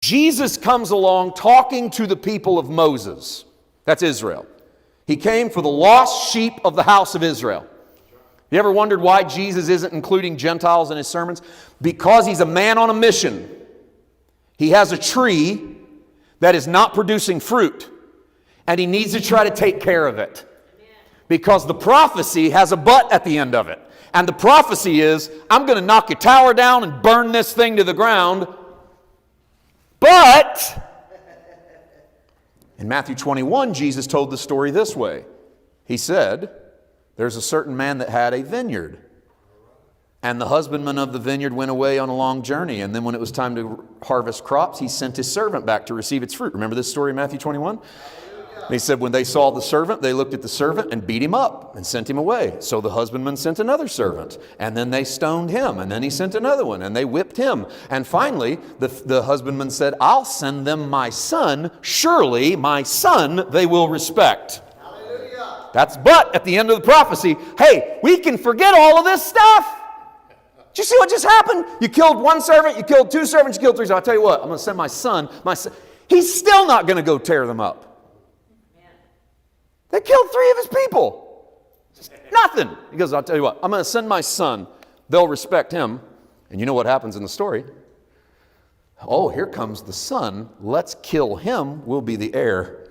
Jesus comes along talking to the people of Moses. That's Israel. He came for the lost sheep of the house of Israel. You ever wondered why Jesus isn't including Gentiles in his sermons? Because he's a man on a mission. He has a tree that is not producing fruit, and he needs to try to take care of it. Because the prophecy has a but at the end of it. And the prophecy is, I'm going to knock your tower down and burn this thing to the ground. But in Matthew 21, Jesus told the story this way. He said, there's a certain man that had a vineyard. And the husbandman of the vineyard went away on a long journey. And then when it was time to harvest crops, he sent his servant back to receive its fruit. Remember this story in Matthew 21? And he said when they saw the servant, they looked at the servant and beat him up and sent him away. So the husbandman sent another servant. And then they stoned him. And then he sent another one. And they whipped him. And finally, the husbandman said, I'll send them my son. Surely my son they will respect. Hallelujah. That's but at the end of the prophecy. Hey, we can forget all of this stuff. Did you see what just happened? You killed one servant, you killed two servants, you killed three. So I'll tell you what, I'm going to send my son. He's still not going to go tear them up. They killed three of his people. Nothing. He goes, I'll tell you what, I'm going to send my son. They'll respect him. And you know what happens in the story? Oh, here comes the son. Let's kill him. We'll be the heir.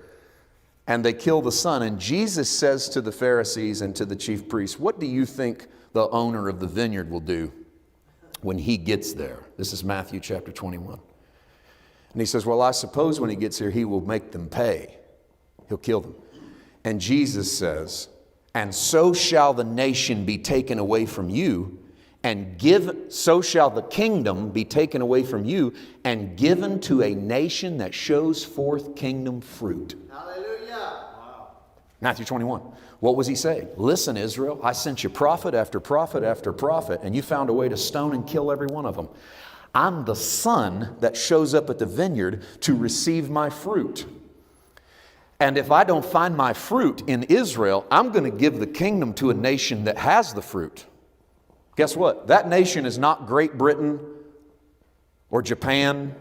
And they kill the son. And Jesus says to the Pharisees and to the chief priests, what do you think the owner of the vineyard will do when he gets there? This is Matthew chapter 21. And he says, well, I suppose when he gets here, he will make them pay. He'll kill them. And Jesus says, and so shall the nation be taken away from you, so shall the kingdom be taken away from you and given to a nation that shows forth kingdom fruit. Hallelujah. Wow. Matthew 21. What was he saying? Listen, Israel, I sent you prophet after prophet after prophet, and you found a way to stone and kill every one of them. I'm the son that shows up at the vineyard to receive my fruit. And if I don't find my fruit in Israel, I'm going to give the kingdom to a nation that has the fruit. Guess what? That nation is not Great Britain or Japan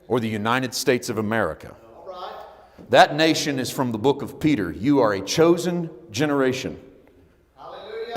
or the United States of America. That nation is from the book of Peter. You are a chosen generation,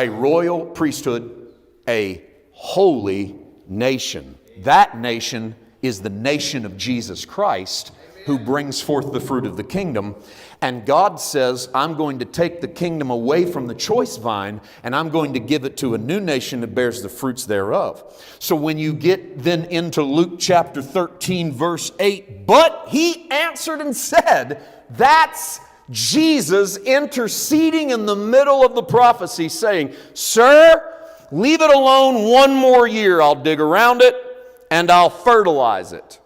a royal priesthood, a holy nation. That nation is the nation of Jesus Christ, who brings forth the fruit of the kingdom. And God says, I'm going to take the kingdom away from the choice vine, and I'm going to give it to a new nation that bears the fruits thereof. So when you get then into Luke chapter 13, verse 8, but he answered and said, that's Jesus interceding in the middle of the prophecy, saying, sir, leave it alone one more year. I'll dig around it and I'll fertilize it.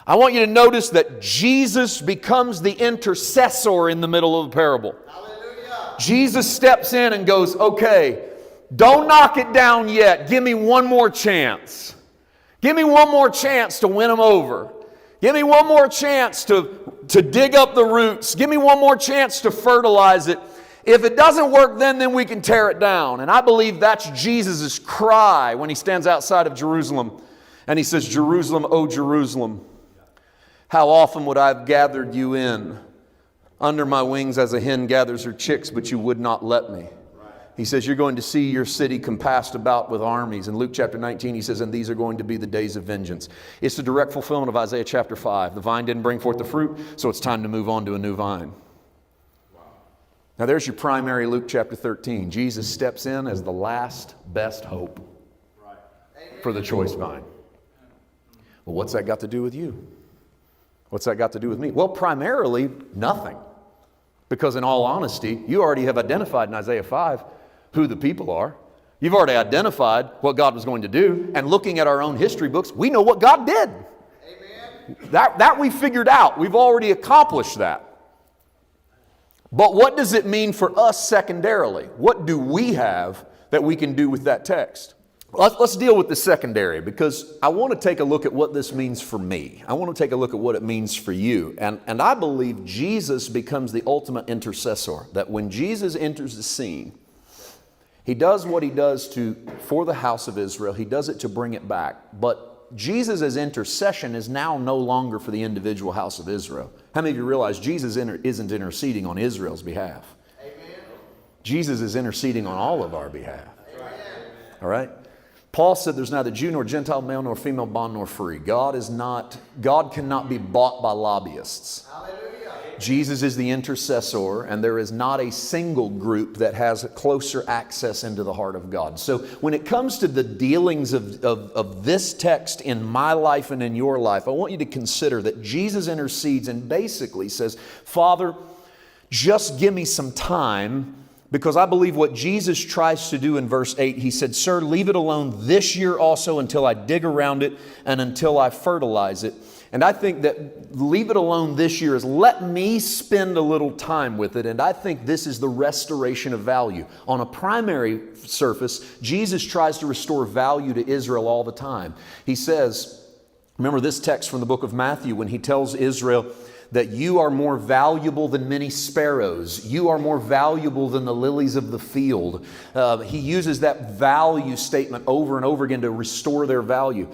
I want you to notice that Jesus becomes the intercessor in the middle of the parable. Hallelujah. Jesus steps in and goes, okay, don't knock it down yet. Give me one more chance. Give me one more chance to win them over. Give me one more chance to dig up the roots. Give me one more chance to fertilize it. If it doesn't work then we can tear it down. And I believe that's Jesus' cry when he stands outside of Jerusalem. And he says, Jerusalem, oh Jerusalem, how often would I have gathered you in under my wings as a hen gathers her chicks, but you would not let me. He says, you're going to see your city compassed about with armies. In Luke chapter 19, he says, and these are going to be the days of vengeance. It's the direct fulfillment of Isaiah chapter 5. The vine didn't bring forth the fruit, so it's time to move on to a new vine. Now there's your primary Luke chapter 13. Jesus steps in as the last best hope for the choice vine. Well, what's that got to do with you? What's that got to do with me? Well, primarily nothing. Because in all honesty, you already have identified in Isaiah 5 who the people are. You've already identified what God was going to do. And looking at our own history books, we know what God did. Amen. That we figured out. We've already accomplished that. But what does it mean for us secondarily? What do we have that we can do with that text? Let's deal with the secondary, because I want to take a look at what this means for me. I want to take a look at what it means for you. And I believe Jesus becomes the ultimate intercessor. That when Jesus enters the scene, he does what he does for the house of Israel. He does it to bring it back. But Jesus' intercession is now no longer for the individual house of Israel. How many of you realize Jesus isn't interceding on Israel's behalf? Amen. Jesus is interceding on all of our behalf. Amen. All right? Paul said there's neither Jew nor Gentile, male nor female, bond nor free. God cannot be bought by lobbyists. Hallelujah. Jesus is the intercessor, and there is not a single group that has closer access into the heart of God. So when it comes to the dealings of this text in my life and in your life, I want you to consider that Jesus intercedes and basically says, Father, just give me some time, because I believe what Jesus tries to do in verse 8, he said, Sir, leave it alone this year also until I dig around it and until I fertilize it. And I think that leave it alone this year is let me spend a little time with it. And I think this is the restoration of value. On a primary surface, Jesus tries to restore value to Israel all the time. He says, remember this text from the book of Matthew when he tells Israel that you are more valuable than many sparrows. You are more valuable than the lilies of the field. He uses that value statement over and over again to restore their value.